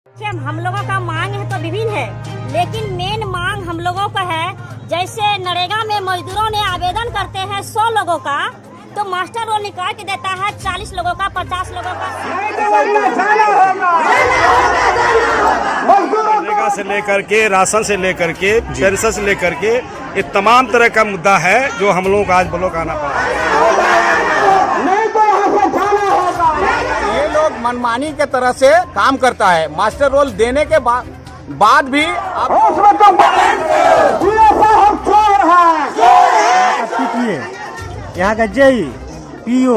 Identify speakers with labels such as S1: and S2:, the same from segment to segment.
S1: हम लोगों का मांग है तो विभिन्न है, लेकिन मेन मांग हम लोगों का है, जैसे नरेगा में मजदूरों ने आवेदन करते हैं 100 लोगों का, तो मास्टर रोल निकाल के देता है 40 लोगों का, 50 लोगों का।
S2: नरेगा से लेकर के, राशन से लेकर के, पेंशन से लेकर के, ये तमाम तरह का मुद्दा है जो हम लोगों को आज ब्लॉक आना पड़ा।
S3: ये लोग मनमानी के तरह से काम करता है। मास्टर रोल देने के बाद भी आप
S4: यहाँ का जेई पीओ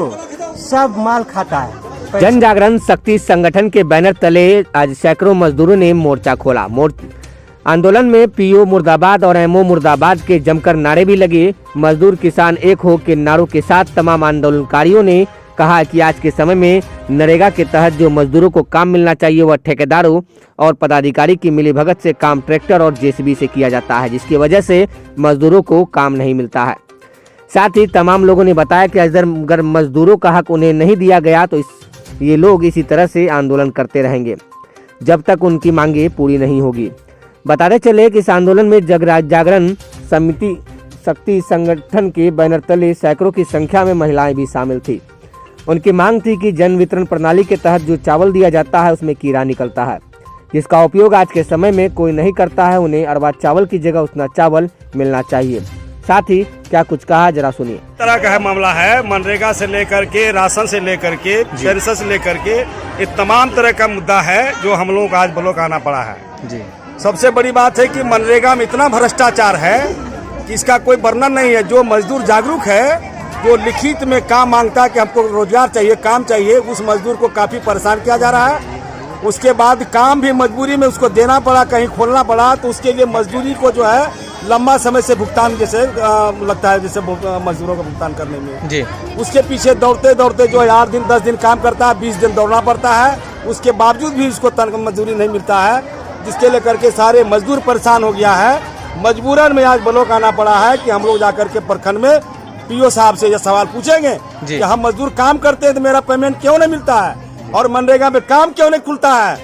S4: सब माल खाता है।
S5: जन जागरण शक्ति संगठन के बैनर तले आज सैकड़ों मजदूरों ने मोर्चा खोला। आंदोलन में पीओ मुर्दाबाद और एमओ मुर्दाबाद के जमकर नारे भी लगे। मजदूर किसान एक हो के नारों के साथ तमाम आंदोलनकारियों ने कहा कि आज के समय में नरेगा के तहत जो मजदूरों को काम मिलना चाहिए वह ठेकेदारों और पदाधिकारी की मिलीभगत से काम ट्रैक्टर और जेसीबी से किया जाता है, जिसकी वजह से मजदूरों को काम नहीं मिलता है। साथ ही तमाम लोगों ने बताया कि अगर मजदूरों का हक उन्हें नहीं दिया गया तो ये लोग इसी तरह से आंदोलन करते रहेंगे जब तक उनकी मांगे पूरी नहीं होगी। बताते चले कि इस आंदोलन में जागरण समिति शक्ति संगठन के बैनर तले सैकड़ों की संख्या में महिलाएं भी शामिल थी। उनकी मांग थी कि जन वितरण प्रणाली के तहत जो चावल दिया जाता है उसमें कीड़ा निकलता है, जिसका उपयोग आज के समय में कोई नहीं करता है। उन्हें अरवा चावल की जगह उतना चावल मिलना चाहिए। साथ ही क्या कुछ कहा जरा सुनिए।
S2: तरह का है मामला है, मनरेगा से लेकर के, राशन से लेकर के, पेंशन से लेकर के, ये तमाम तरह का मुद्दा है जो हम लोगों को आज ब्लॉक आना पड़ा है।
S5: जी,
S2: सबसे बड़ी बात है कि मनरेगा में इतना भ्रष्टाचार है कि इसका कोई वर्णन नहीं है। जो मजदूर जागरूक है, जो लिखित में काम मांगता है कि हमको रोजगार चाहिए, काम चाहिए, उस मजदूर को काफी परेशान किया जा रहा है। उसके बाद काम भी मजबूरी में उसको देना पड़ा, कहीं खोलना पड़ा, तो उसके लिए मजदूरी को जो है लंबा समय से भुगतान जैसे लगता है, जैसे मजदूरों का भुगतान करने में
S5: जी,
S2: उसके पीछे दौड़ते दौड़ते जो 8 दिन 10 दिन काम करता है, 20 दिन दौड़ना पड़ता है, उसके बावजूद भी उसको मजदूरी नहीं मिलता है, जिसके लेकर के सारे मजदूर परेशान हो गया है। मजबूरन में आज ब्लॉक आना पड़ा है कि हम लोग जाकर के प्रखंड में पीओ साहब से यह सवाल पूछेंगे कि हम मजदूर काम करते हैं तो मेरा पेमेंट क्यों नहीं मिलता है, और मनरेगा में काम क्यों नहीं खुलता है।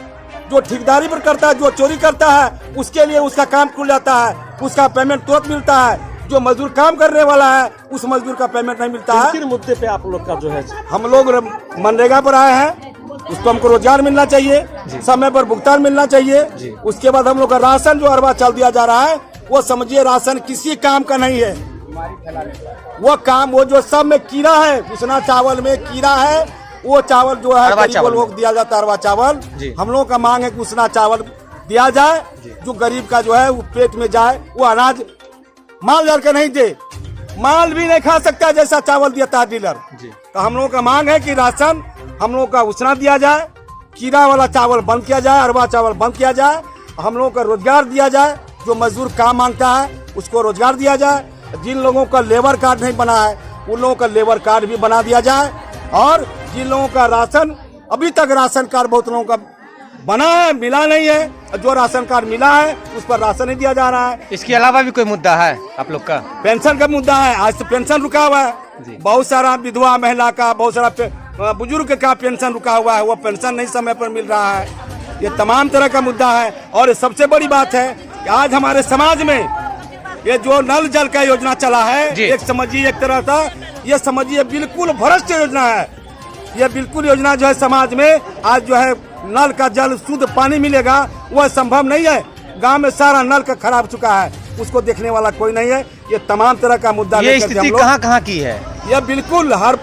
S2: जो ठेकेदारी पर करता है, जो चोरी करता है, उसके लिए उसका काम खुल जाता है, उसका पेमेंट तुरंत मिलता है। जो मजदूर काम करने वाला है उस मजदूर का पेमेंट नहीं मिलता है।
S4: किन मुद्दे पे आप लोग का जो है
S2: हम लोग मनरेगा पर आए हैं, उसको हमको रोजगार मिलना चाहिए, समय पर भुगतान मिलना चाहिए। उसके बाद हम लोग का राशन जो अरवा चावल दिया जा रहा है, वो समझिए राशन किसी काम का नहीं है। वो काम, वो जो सब में कीड़ा है, उसना चावल में कीड़ा है, वो चावल जो है गरीब लोग दिया जाता है अरवा चावल। हम लोगों का मांग है कि उसना चावल दिया जाए, जो गरीब का जो है वो पेट में जाए। वो अनाज माल डाल के नहीं दे, माल भी नहीं खा सकता जैसा चावल देता है डीलर। तो हम लोगों का मांग है कि राशन हम लोगों का उसना दिया जाए, कीड़ा वाला चावल बंद किया जाए, अरवा चावल बंद किया जाए, हम लोगों का रोजगार दिया जाए। जो मजदूर काम मांगता है उसको रोजगार दिया जाए। जिन लोगों का लेबर कार्ड नहीं बना है उन लोगों का लेबर कार्ड भी बना दिया जाए, और जिन लोगों का राशन अभी तक राशन कार्ड बहुत लोगों का बना है, मिला नहीं है, जो राशन कार्ड मिला है उस पर राशन नहीं दिया जा रहा है।
S5: इसके अलावा भी कोई मुद्दा है आप लोग का?
S2: पेंशन का मुद्दा है, आज तो पेंशन रुका हुआ है। बहुत सारा विधवा महिला का, बहुत सारा बुजुर्ग का पेंशन रुका हुआ है, वो पेंशन नहीं समय पर मिल रहा है। ये तमाम तरह का मुद्दा है। और सबसे बड़ी बात है कि आज हमारे समाज में ये जो नल जल का योजना चला है, एक समझिए एक तरह का ये समझिए बिल्कुल भ्रष्ट योजना है। ये बिल्कुल योजना जो है समाज में आज जो है नल का जल शुद्ध पानी मिलेगा वह संभव नहीं है। गांव में सारा नल का खराब चुका है, उसको देखने वाला कोई नहीं है। ये तमाम तरह का मुद्दा
S5: ये स्थिति कहाँ की है?
S2: ये बिल्कुल हर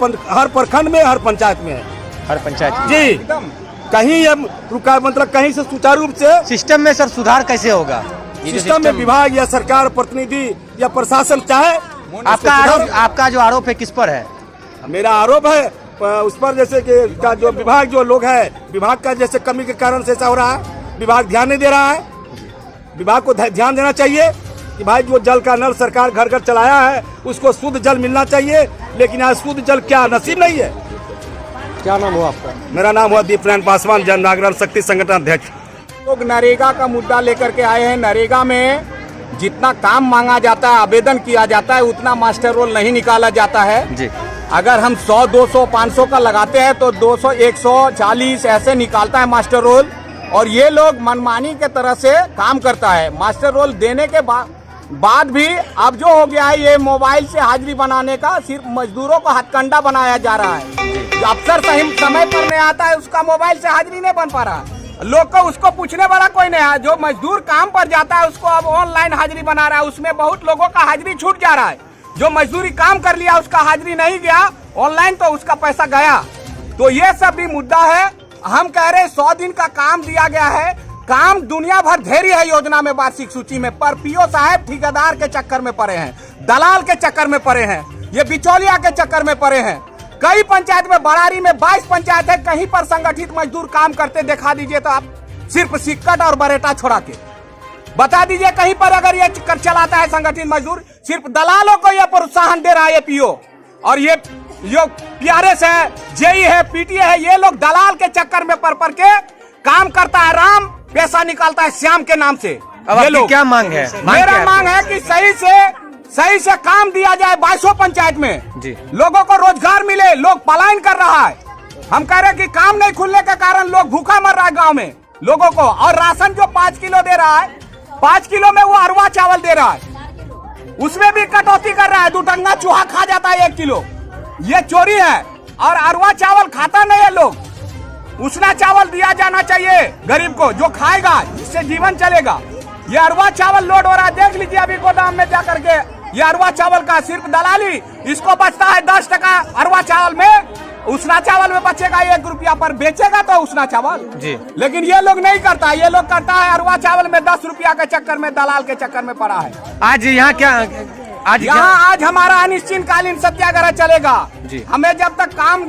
S2: प्रखंड में, हर पंचायत में है।
S5: हर पंचायत
S2: जी, कहीं ये रुका, मतलब कहीं से सुचारू रूप से
S5: सिस्टम में सर सुधार कैसे होगा?
S2: सिस्टम में विभाग या सरकार प्रतिनिधि या प्रशासन चाहे।
S5: आपका जो आरोप है किस पर है?
S2: मेरा आरोप है उस पर, जैसे कि का जो विभाग जो लोग है, विभाग का जैसे कमी के कारण से ऐसा हो रहा है। विभाग ध्यान नहीं दे रहा है। विभाग को ध्यान देना चाहिए कि भाई जो जल का नल सरकार घर घर चलाया है उसको शुद्ध जल मिलना चाहिए, लेकिन आज शुद्ध जल क्या नसीब नहीं है।
S4: क्या नाम हुआ आपका?
S2: मेरा नाम हुआ दीपनारायण पासवान, जन जागरण शक्ति संगठन अध्यक्ष।
S3: लोग नरेगा का मुद्दा लेकर के आए हैं। नरेगा में जितना काम मांगा जाता है, आवेदन किया जाता है, उतना मास्टर रोल नहीं निकाला जाता है
S5: जी।
S3: अगर हम 100, 200, 500 का लगाते हैं तो 200, 140 ऐसे निकालता है मास्टर रोल। और ये लोग मनमानी के तरह से काम करता है। मास्टर रोल देने के बाद भी अब जो हो गया है, ये मोबाइल से हाजिरी बनाने का सिर्फ मजदूरों को हथकंडा बनाया जा रहा है। जो अफसर सही समय पर नहीं आता है, उसका मोबाइल से हाजिरी नहीं बन पा रहा है। लोग को उसको पूछने वाला कोई नहीं है। जो मजदूर काम पर जाता है उसको अब ऑनलाइन हाजिरी बना रहा है, उसमें बहुत लोगों का हाजिरी छूट जा रहा है। जो मजदूरी काम कर लिया उसका हाजिरी नहीं गया ऑनलाइन, तो उसका पैसा गया। तो ये सब भी मुद्दा है। हम कह रहे 100 दिन का काम दिया गया है। काम दुनिया भर ढेरी है योजना में, वार्षिक सूची में, पर पीओ साहब ठेकेदार के चक्कर में पड़े हैं, दलाल के चक्कर में पड़े हैं, ये बिचौलिया के चक्कर में पड़े हैं। कई पंचायत में, बरारी में 22 पंचायत है, कहीं पर संगठित मजदूर काम करते दिखा दीजिए तो आप, सिर्फ सिक्कट और बरेटा छोड़ा के बता दीजिए कहीं पर अगर ये कर चलाता है संगठित मजदूर। सिर्फ दलालों को ये प्रोत्साहन दे रहा है ये पीओ, और ये जो पीआरएस है, जेई है, पीटीए है, ये लोग दलाल के चक्कर में पड़ के काम करता है। राम पैसा निकालता है श्याम के नाम से।
S5: अब
S3: ये लोग
S5: क्या मांग है?
S3: मेरा मांग है कि सही से काम दिया जाए 22 पंचायत में
S5: जी।
S3: लोगों को रोजगार मिले। लोग पलायन कर रहा है। हम कह रहे हैं कि काम नहीं खुलने के कारण लोग भूखा मर रहा है गांव में लोगों को। और राशन जो 5 किलो दे रहा है, 5 किलो में वो अरवा चावल दे रहा है, उसमें भी कटौती कर रहा है। दुटंगा चूहा खा जाता है 1 किलो। ये चोरी है। और अरवा चावल खाता नहीं है लोग। उसना चावल दिया जाना चाहिए गरीब को, जो खाएगा, जिससे जीवन चलेगा। ये अरवा चावल लोड हो रहा है, देख लीजिए अभी गोदाम में जाकर के। ये अरवा चावल का सिर्फ दलाली, इसको बचता है 10 टका अरवा चावल में, उसना चावल में बचेगा 1 रुपया, पर बेचेगा तो उसना चावल
S5: जी।
S3: लेकिन ये लोग नहीं करता। ये लोग करता है अरवा चावल में 10 रुपया के चक्कर में, दलाल के चक्कर में पड़ा है।
S5: आज यहाँ क्या,
S3: आज हमारा अनिश्चितकालीन सत्याग्रह चलेगा
S5: जी।
S3: हमें जब तक काम,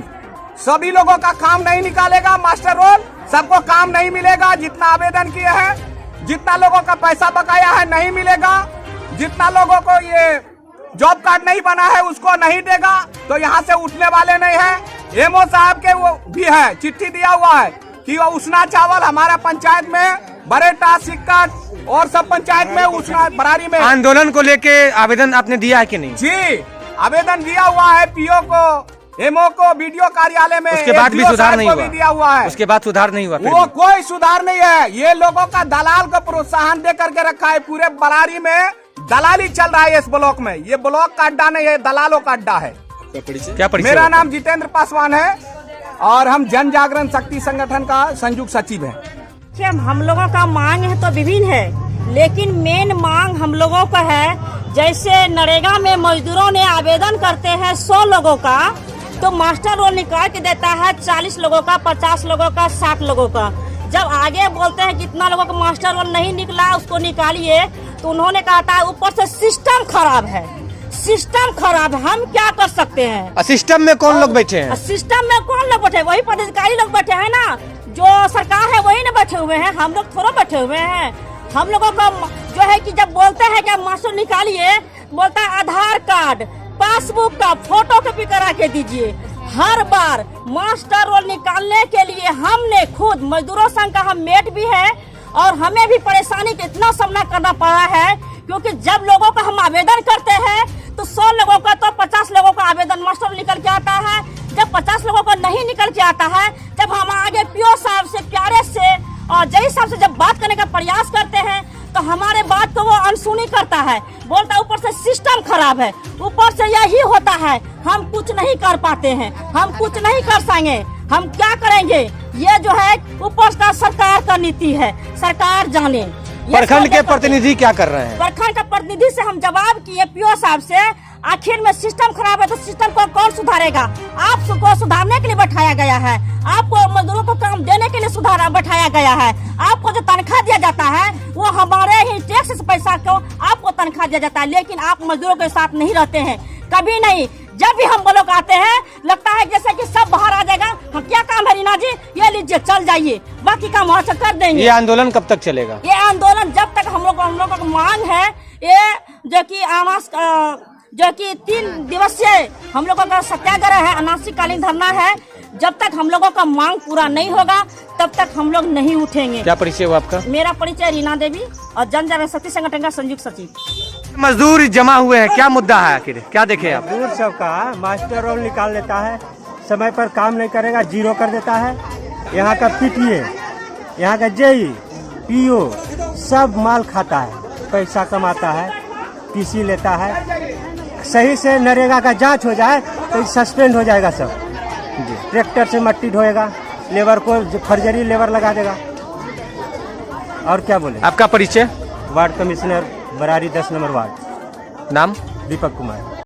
S3: सभी लोगों का काम नहीं निकालेगा मास्टर रोल, सबको काम नहीं मिलेगा। जितना आवेदन किए हैं, जितना लोगों का पैसा बकाया है नहीं मिलेगा, जितना लोगों को ये जॉब कार्ड नहीं बना है उसको नहीं देगा, तो यहाँ से उठने वाले नहीं है। एमओ साहब के वो भी है, चिट्ठी दिया हुआ है कि वो उसना चावल हमारा पंचायत में, बरेटा, सिक्कट और सब पंचायत में, उसना बरारी में
S5: आंदोलन को लेके आवेदन आपने दिया है कि नहीं?
S3: जी, आवेदन दिया हुआ है पीओ को, एमओ को, बीडीओ कार्यालय में।
S5: उसके बाद भी सुधार नहीं हुआ?
S3: दिया हुआ है,
S5: उसके बाद सुधार नहीं हुआ?
S3: वो कोई सुधार नहीं है। ये लोगों का दलाल को प्रोत्साहन दे करके रखा है। पूरे बरारी में दलाली चल रहा है इस ब्लॉक में। ये ब्लॉक का अड्डा नहीं है, दलालों का अड्डा है।
S5: क्या परिचय?
S3: मेरा नाम जितेंद्र पासवान है और हम जन जागरण शक्ति संगठन का संयुक्त सचिव है।
S1: हम लोगों का मांग है तो विभिन्न है, लेकिन मेन मांग हम लोगों का है, जैसे नरेगा में मजदूरों ने आवेदन करते हैं 100 लोगों का, तो मास्टर रोल निकाल के देता है 40 लोगों का, 50 लोगों का, 60 लोगों का। जब आगे बोलते हैं कितना लोगों का मास्टर रोल नहीं निकला उसको निकालिए, तो उन्होंने कहा था ऊपर से सिस्टम खराब है, सिस्टम खराब है, हम क्या कर सकते हैं।
S5: सिस्टम में कौन लोग बैठे हैं?
S1: सिस्टम में कौन लोग बैठे? वही पदाधिकारी लोग बैठे हैं ना, जो सरकार है वही ना बैठे हुए हैं, हम लोग थोड़ा बैठे हुए हैं। हम लोगों का जो है कि जब बोलते हैं कि मास्टर निकालिए, बोलता है आधार कार्ड, पासबुक का फोटो कॉपी करा के दीजिए। हर बार मास्टर रोल निकालने के लिए हमने खुद मजदूरों संघ का हम मेट भी है, और हमें भी परेशानी का इतना सामना करना पड़ा है, क्योंकि जब लोगों का हम आवेदन करते हैं तो 100 लोगों का तो 50 लोगों का आवेदन मास्टर निकल के आता है। जब 50 लोगों का नहीं निकल के आता है, जब हम आगे पीओ साहब से, प्यारे से और जय साहब से जब बात करने का प्रयास करते हैं, तो हमारे बात को वो अनसुनी करता है, बोलता है ऊपर से सिस्टम खराब है, ऊपर से यही होता है, हम कुछ नहीं कर पाते हैं, हम कुछ नहीं कर सकेंगे, हम क्या करेंगे। ये जो है ऊपर का सरकार का नीति है, सरकार जाने।
S5: प्रखंड के प्रतिनिधि क्या कर रहे हैं?
S1: प्रखंड का प्रतिनिधि से हम जवाब किए पीओ साहब से, आखिर में सिस्टम खराब है तो सिस्टम को कौन सुधारेगा? आपको सुधारने के लिए बैठाया गया है, आपको मजदूरों को काम देने के लिए बैठाया गया है। आपको जो तनख्वाह दिया जाता है वो हमारे ही टैक्स से पैसा को आपको तनख्वाह दिया जाता है, लेकिन आप मजदूरों के साथ नहीं रहते हैं, कभी नहीं। जब भी हम लोग आते हैं लगता है जैसे कि सब बाहर आ जाएगा, हम क्या काम है रीना जी, ये लीजिए चल जाइए, बाकी काम वहाँ से कर देंगे।
S5: ये आंदोलन कब तक चलेगा?
S1: ये आंदोलन जब तक हम लोग का मांग है, ये जो कि 3 दिवसीय हम लोगों का सत्याग्रह है, अनिश्चितकालीन धरना है। जब तक हम लोगों का मांग पूरा नहीं होगा तब तक हम लोग नहीं उठेंगे।
S5: क्या परिचय हुआ आपका?
S1: मेरा परिचय रीना देवी और जन जागरण शक्ति संगठन का संयुक्त सचिव।
S5: मजदूर जमा हुए हैं, क्या मुद्दा है आखिर, क्या देखे आप?
S4: दूर सबका मास्टर रोल निकाल लेता है, समय पर काम नहीं करेगा, जीरो कर देता है। यहाँ का पीटीए यहाँ का जेई पीओ सब माल खाता है, पैसा कमाता है, टीसी लेता है। सही से नरेगा का जांच हो जाए तो सस्पेंड हो जाएगा सब। ट्रैक्टर से मट्टी ढोएगा, लेबर को फर्जरी लेबर लगा देगा। और क्या बोले।
S5: आपका परिचय?
S4: Ward commissioner Barari 10 number ward.
S5: नाम?
S4: दीपक कुमार।